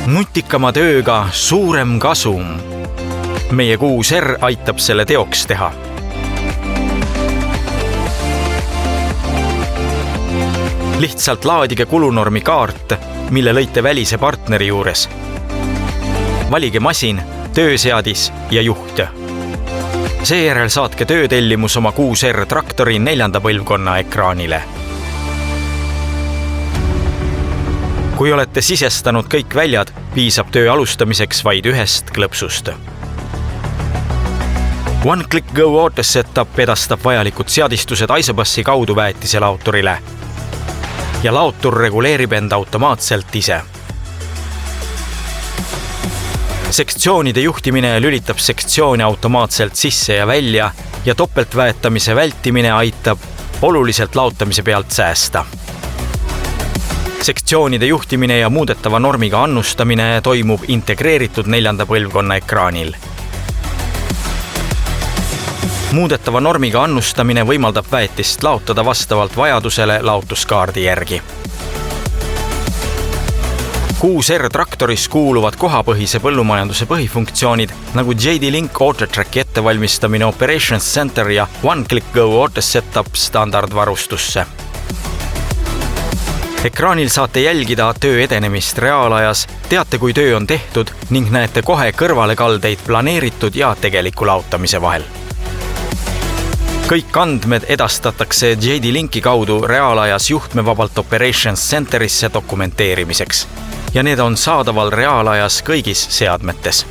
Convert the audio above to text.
Nutikama tööga suurem kasum. Meie 6R aitab selle teoks teha. Lihtsalt laadige kulunormi kaart, mille lõite välise partneri juures. Valige masin, tööseadis ja juht. Seejärel saatke töötellimus oma 6R traktori 4. põlvkonna ekraanile. Kui olete sisestanud kõik väljad, piisab töö alustamiseks vaid ühest klõpsust. One Click Go Auto Setup edastab vajalikud seadistused Isobussi kaudu väetise laoturile ja laotur reguleerib end automaatselt ise. Sektsioonide juhtimine lülitab sektsiooni automaatselt sisse ja välja ja topeltväetamise vältimine aitab oluliselt laotamise pealt säästa. Sektsioonide juhtimine ja muudetava normiga annustamine toimub integreeritud 4. põlvkonna ekraanil. Muudetava normiga annustamine võimaldab väetist laotada vastavalt vajadusele laotuskaardi järgi. 6R traktoris kuuluvad kohapõhise põllumajanduse põhifunktsioonid nagu JD Link Autotracki ettevalmistamine Operations Center ja One Click Go Auto Setup standardvarustusse. Ekraanil saate jälgida töö edenemist reaalajas, teate, kui töö on tehtud ning näete kohe kõrvalekaldeid planeeritud ja tegeliku laotamise vahel. Kõik andmed edastatakse JD Linki kaudu reaalajas juhtmevabalt Operations Centerisse dokumenteerimiseks ja need on saadaval reaalajas kõigis seadmetes.